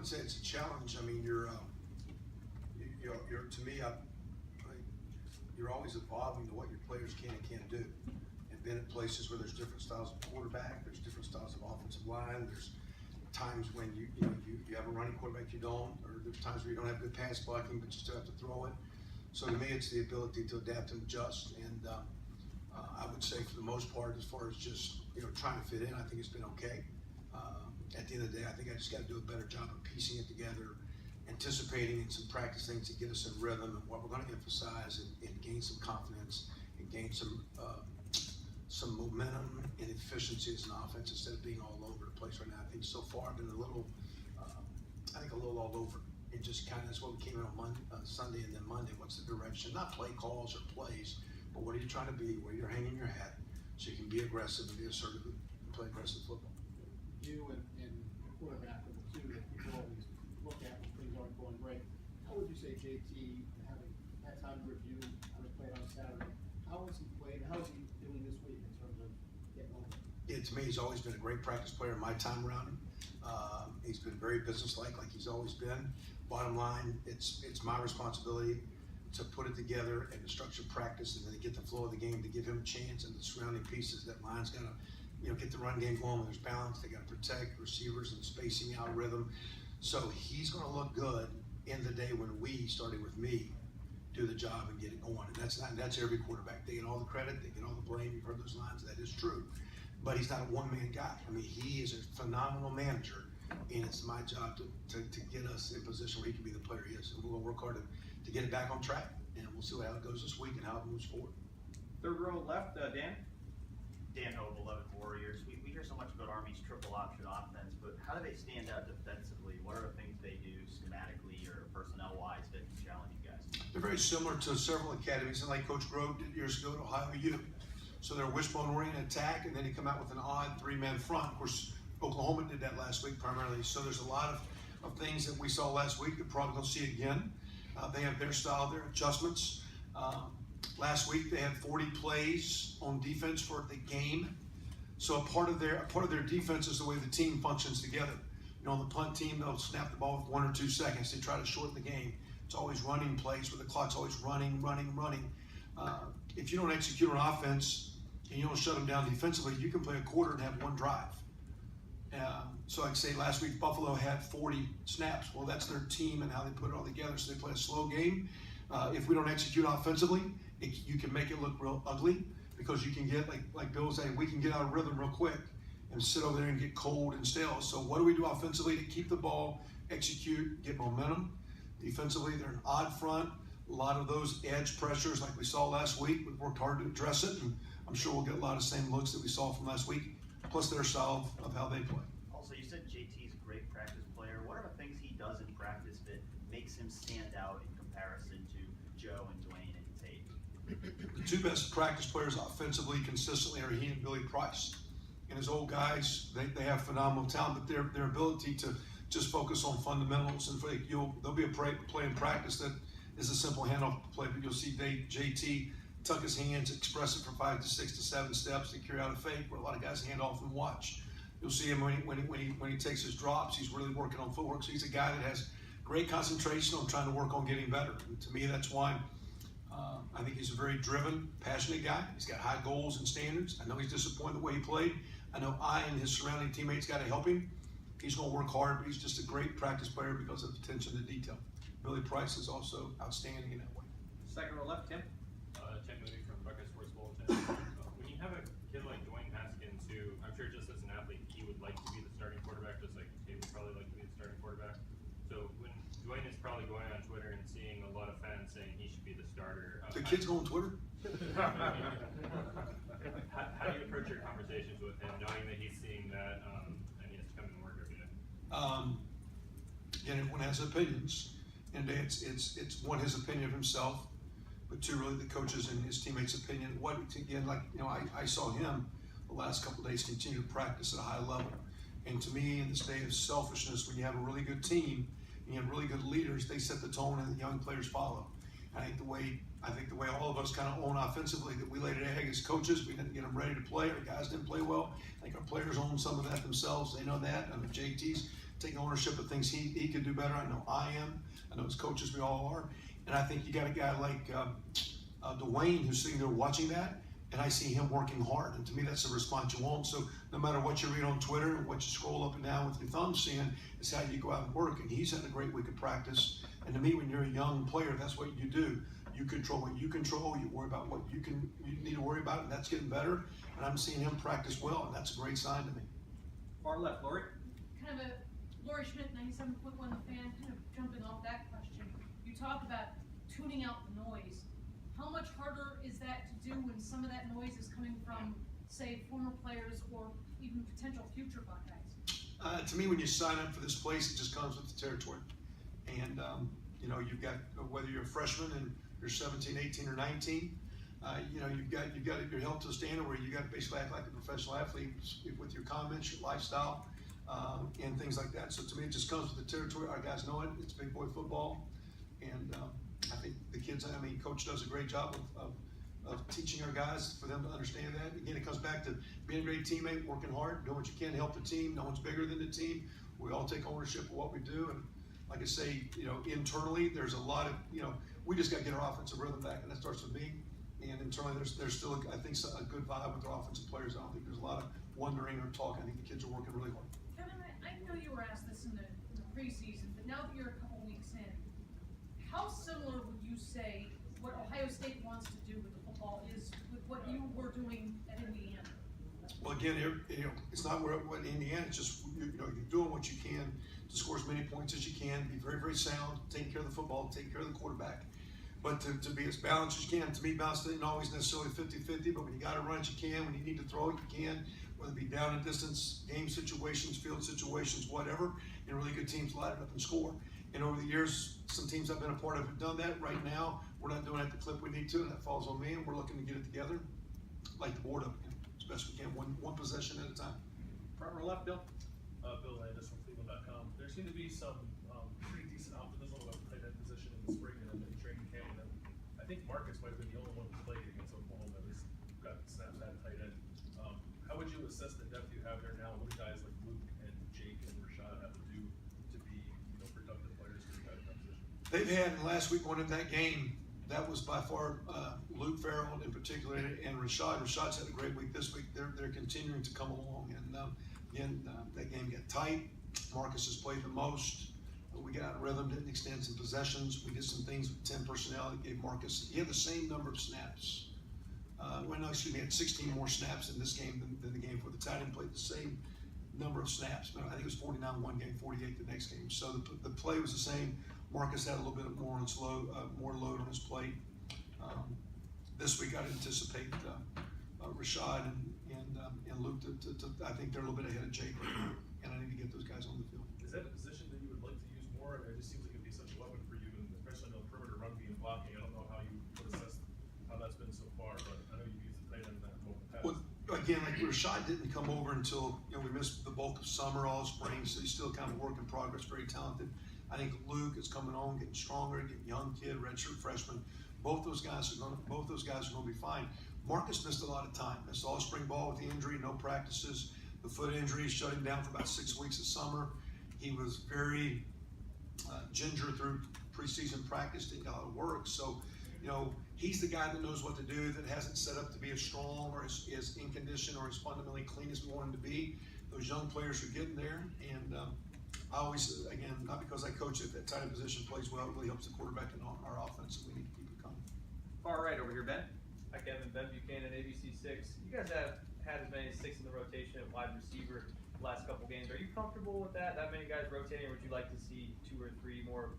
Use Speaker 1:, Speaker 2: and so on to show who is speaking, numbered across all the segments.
Speaker 1: would say it's a challenge. I mean, you're to me, you're always evolving to what your players can and can't do. And then at places where there's different styles of quarterback, there's different styles of offensive line, there's times when you have a running quarterback you don't, or there's times where you don't have good pass blocking, but you still have to throw it. So to me, it's the ability to adapt and adjust. And I would say for the most part, as far as just trying to fit in, I think it's been okay. At the end of the day, I think I just got to do a better job of piecing it together, anticipating and some practice things to get us in rhythm and what we're going to emphasize, and gain some confidence and gain some momentum and efficiency as an offense instead of being all over the place right now. I think so far I've been a little all over. It just kind of, that's what we came in on Sunday, and then Monday, what's the direction? Not play calls or plays, but what are you trying to be, where you're hanging your hat, so you can be aggressive and be assertive and play aggressive football.
Speaker 2: You and quarterback are the two that people always look at when things aren't going great. How would you say JT, having had time to review, having played on Saturday, how has he played, how is he doing this week in terms of getting over?
Speaker 1: Yeah, to me, he's always been a great practice player in my time around him. He's been very businesslike, like he's always been. Bottom line, it's my responsibility to put it together and to structure practice, and then to get the flow of the game, to give him a chance, and the surrounding pieces. That line's got to get the run game going when there's balance. They got to protect receivers and spacing out rhythm. So he's going to look good in the day when we, starting with me, do the job and get it going. And that's every quarterback. They get all the credit, they get all the blame. You've heard those lines. That is true. But he's not a one-man guy. I mean, he is a phenomenal manager, and it's my job to get us in position where he can be the player he is. And we're going to work hard to get it back on track, and we'll see how it goes this week and how it moves forward.
Speaker 3: Third row left, Dan.
Speaker 4: Dan Hope, 11 Warriors. We hear so much about Army's triple option offense, but how do they stand out defensively? What are the things they do schematically or personnel-wise that can challenge you guys?
Speaker 1: They're very similar to several academies, and like Coach Grove did years ago at Ohio U. So they're wishbone-oriented attack, and then they come out with an odd three-man front. Of course, Oklahoma did that last week primarily. So there's a lot of things that we saw last week that probably don't see again. They have their style, their adjustments. Last week they had 40 plays on defense for the game. So a part of their defense is the way the team functions together. On the punt team, they'll snap the ball with 1 or 2 seconds. They try to shorten the game. It's always running plays where the clock's always running. If you don't execute on offense and you don't shut them down defensively, you can play a quarter and have one drive. So I'd say last week Buffalo had 40 snaps. Well, that's their team and how they put it all together. So they play a slow game. If we don't execute offensively, you can make it look real ugly, because you can get, like Bill was saying, we can get out of rhythm real quick and sit over there and get cold and stale. So what do we do offensively to keep the ball, execute, get momentum? Defensively, they're an odd front. A lot of those edge pressures like we saw last week, we've worked hard to address it, and I'm sure we'll get a lot of the same looks that we saw from last week, plus their style of how they play.
Speaker 4: Also, you said JT's a great practice player. What are the things he does in practice that makes him stand out in comparison to Joe and Dwayne and Tate?
Speaker 1: The two best practice players offensively consistently are he and Billy Price. And his old guys, they have phenomenal talent, but their ability to just focus on fundamentals, and there'll be a play in practice that is a simple handoff play, but you'll see JT tuck his hands, express it for 5 to 6 to 7 steps to carry out a fake, where a lot of guys hand off and watch. You'll see him when he takes his drops, he's really working on footwork. So he's a guy that has great concentration on trying to work on getting better. And to me, that's why I think he's a very driven, passionate guy. He's got high goals and standards. I know he's disappointed the way he played. I know I and his surrounding teammates got to help him. He's going to work hard, but he's just a great practice player because of attention to detail. Billy Price is also outstanding in that way.
Speaker 3: Second row left, Tim.
Speaker 5: Midweek from Buckeyes Sports Bulletin. When you have a kid like Dwayne Haskins, who I'm sure just as an athlete, he would like to be the starting quarterback, just like Tate would probably like to be the starting quarterback. So when Dwayne is probably going on Twitter and seeing a lot of fans saying he should be the starter.
Speaker 1: The kids go on Twitter?
Speaker 5: How do you approach your conversations with him, knowing that he's seeing that and he has to come and work every day?
Speaker 1: Again, everyone has opinions, and it's one, his opinion of himself, but two, really the coaches and his teammates' opinion. I saw him the last couple of days continue to practice at a high level, and to me, in this day of selfishness, when you have a really good team and you have really good leaders, they set the tone and the young players follow. I think the way all of us kind of own offensively, that we laid an egg as coaches, we didn't get them ready to play, our guys didn't play well. I think our players own some of that themselves, they know that. I mean, JT's taking ownership of things he could do better. I know I am. I know as coaches we all are. And I think you got a guy like Dwayne who's sitting there watching that, and I see him working hard. And to me, that's the response you want. So no matter what you read on Twitter and what you scroll up and down with your thumb seeing, is how you go out and work. And he's had a great week of practice. And to me, when you're a young player, that's what you do. You control what you control. You worry about what you need to worry about, and that's getting better. And I'm seeing him practice well, and that's a great sign to me.
Speaker 3: Far left, Lori.
Speaker 6: Kind of a Lori Schmidt, 97.1 The Fan, kind of jumping off that question. You talk about tuning out the noise. How much harder is that to do when some of that noise is coming from, say, former players or even potential future Buckeyes?
Speaker 1: To me, when you sign up for this place, it just comes with the territory. And, you know, you've got, whether you're a freshman and you're 17, 18, or 19, you know, you've got you're held to a standard where you got to basically act like a professional athlete with your comments, your lifestyle, and things like that. So to me, it just comes with the territory. Our guys know it. It's big boy football, and I think the kids. I mean, coach does a great job of teaching our guys for them to understand that. Again, it comes back to being a great teammate, working hard, doing what you can to help the team. No one's bigger than the team. We all take ownership of what we do, and like I say, you know, internally, there's a lot of, you know, we just got to get our offensive rhythm back, and that starts with me. And internally, there's still, I think, a good vibe with our offensive players. I don't think there's a lot of wondering or talk. I think the kids are working really hard.
Speaker 6: Kevin, I know you were asked this in the preseason, but now that you're a couple weeks in, how similar would you say what Ohio State wants to do with the football is with what you were doing at Indiana?
Speaker 1: Well, again, you know, it's not what Indiana. It's just you know, you're doing what you can to score as many points as you can. Be very, very sound. Take care of the football. Take care of the quarterback. But to be as balanced as you can. To me, balance isn't always necessarily 50-50, but when you got to run it, you can. When you need to throw it, you can. Whether it be down and distance, game situations, field situations, whatever. And really good teams light it up and score. And over the years, some teams I've been a part of have done that. Right now, we're not doing it at the clip we need to, and that falls on me. And we're looking to get it together, like the board up again, as best we can, one possession at a time.
Speaker 3: Front row left, Bill.
Speaker 7: Bill Landis from Cleveland.com. There seemed to be some pretty decent optimism about the tight end position in the spring and in training camp. And I think Marcus might have been the only one who played against Oklahoma, at least got snaps at tight end. How would you assess the depth you have there now? What do guys like Luke and Jake and Rashad have to do to be, you know, productive players for you guys in that position?
Speaker 1: They've had, last week, one in that game, that was by far Luke Farrell in particular, and Rashad. Rashad's had a great week this week. They're continuing to come along, and again, that game got tight. Marcus has played the most. We got out of rhythm, didn't extend some possessions. We did some things with 10 personnel that gave Marcus, he had the same number of snaps. He had 16 more snaps in this game than the game before. The tight end played the same number of snaps. I think it was 49 one game, 48 the next game. So the play was the same. Marcus had a little bit more on his more load on his plate. This week I'd anticipate Rashad and Luke I think they're a little bit ahead of Jake right now, and I need to get those guys on the field.
Speaker 7: Is that a position that you would like to use more? I mean, it just seems like it'd be such a weapon for you, and especially on the perimeter run being blocking. I don't know how you would assess how that's been so far, but I know you've used the tight end in that role in the past.
Speaker 1: Well, again, like Rashad didn't come over until, you know, we missed the bulk of summer, all spring, so he's still kind of a work in progress, very talented. I think Luke is coming on, getting stronger, getting young kid, redshirt freshman. Both those guys are going to be fine. Marcus missed a lot of time. Missed all spring ball with the injury, no practices. The foot injury shut him down for about 6 weeks of summer. He was very ginger through preseason practice, didn't get a lot of work. So, you know, he's the guy that knows what to do, that hasn't set up to be as strong or as in condition or as fundamentally clean as we want him to be. Those young players are getting there, and I always, again, not because I coach it, that tight end position plays well, it really helps the quarterback and our offense, and we need to keep it coming.
Speaker 3: Far right over here, Ben.
Speaker 8: Hi Kevin, Ben Buchanan, ABC6. You guys have had as many as 6 in the rotation at wide receiver the last couple games. Are you comfortable with that many guys rotating, or would you like to see 2 or 3 more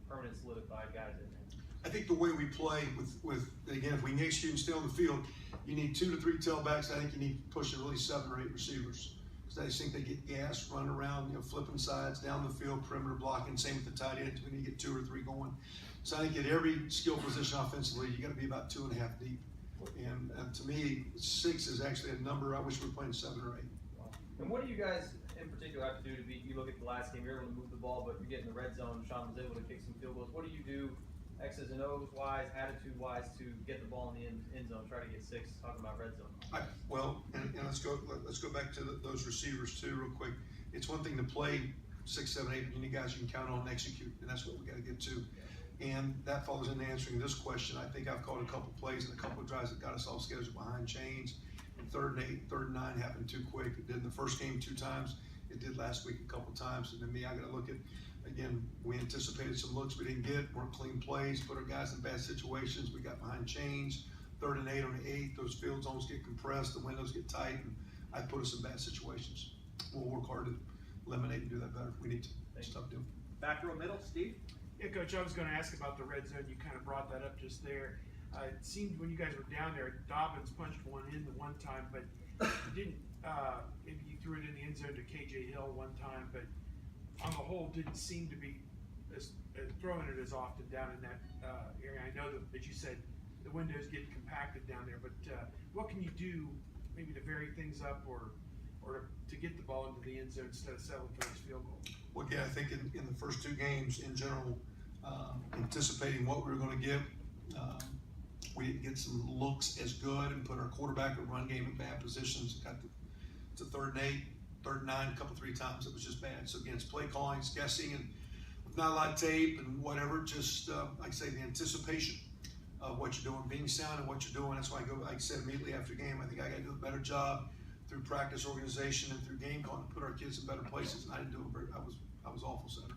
Speaker 8: permanent solidified guys in there?
Speaker 1: I think the way we play with again, if we can execute and stay on the field, you need 2 to 3 tailbacks. I think you need to push to really 7 or 8 receivers. Because I just think they get gassed, running around, you know, flipping sides, down the field, perimeter blocking. Same with the tight end. We need to get 2 or 3 going. So I think at every skill position offensively, you got to be about 2.5 deep. And to me, 6 is actually a number. I wish we were playing 7 or 8.
Speaker 8: And what do you guys in particular have to do to beat? You look at the last game, you're able to move the ball, but you get in the red zone. Sean was able to kick some field goals. What do you do, X's and O's wise, attitude wise, to get the ball in the end zone? Try to get 6. Talking about red zone.
Speaker 1: And let's go back to those receivers too, real quick. It's one thing to play 6, 7, 8, you need guys you can count on and execute, and that's what we gotta get to. And that falls into answering this question. I think I've called a couple plays and a couple of drives that got us off schedule behind chains. And 3rd and 8, 3rd and 9 happened too quick. It did in the first game 2 times. It did last week a couple times. And to me, I gotta look at, again, we anticipated some looks we didn't get, weren't clean plays, put our guys in bad situations. We got behind chains. 3rd and 8 on the 8, those field zones get compressed, the windows get tight, and I put us in bad situations. We'll work hard to eliminate and do that better if we need to. It's tough to do.
Speaker 3: Back row middle, Steve?
Speaker 9: Yeah, Coach, I was gonna ask about the red zone, you kind of brought that up just there. It seemed when you guys were down there, Dobbins punched one in the one time, but you didn't, maybe you threw it in the end zone to KJ Hill one time, but on the whole, didn't seem to be as throwing it as often down in that area. I know that you said the windows get compacted down there, but what can you do maybe to vary things up or to get the ball into the end zone instead of settling for this field goal?
Speaker 1: Well, again, I think in the first 2 games, in general, anticipating what we were gonna get, we didn't get some looks as good and put our quarterback or run game in bad positions. Got to 3rd and 8, 3rd and 9, 3 times, it was just bad. So again, it's play calling, it's guessing, and with not a lot of tape and whatever, just, like I say, the anticipation of what you're doing, being sound in what you're doing. That's why I go, like I said, immediately after the game, I think I gotta do a better job through practice organization and through game calling to put our kids in better places, and I didn't do it I was awful Saturday.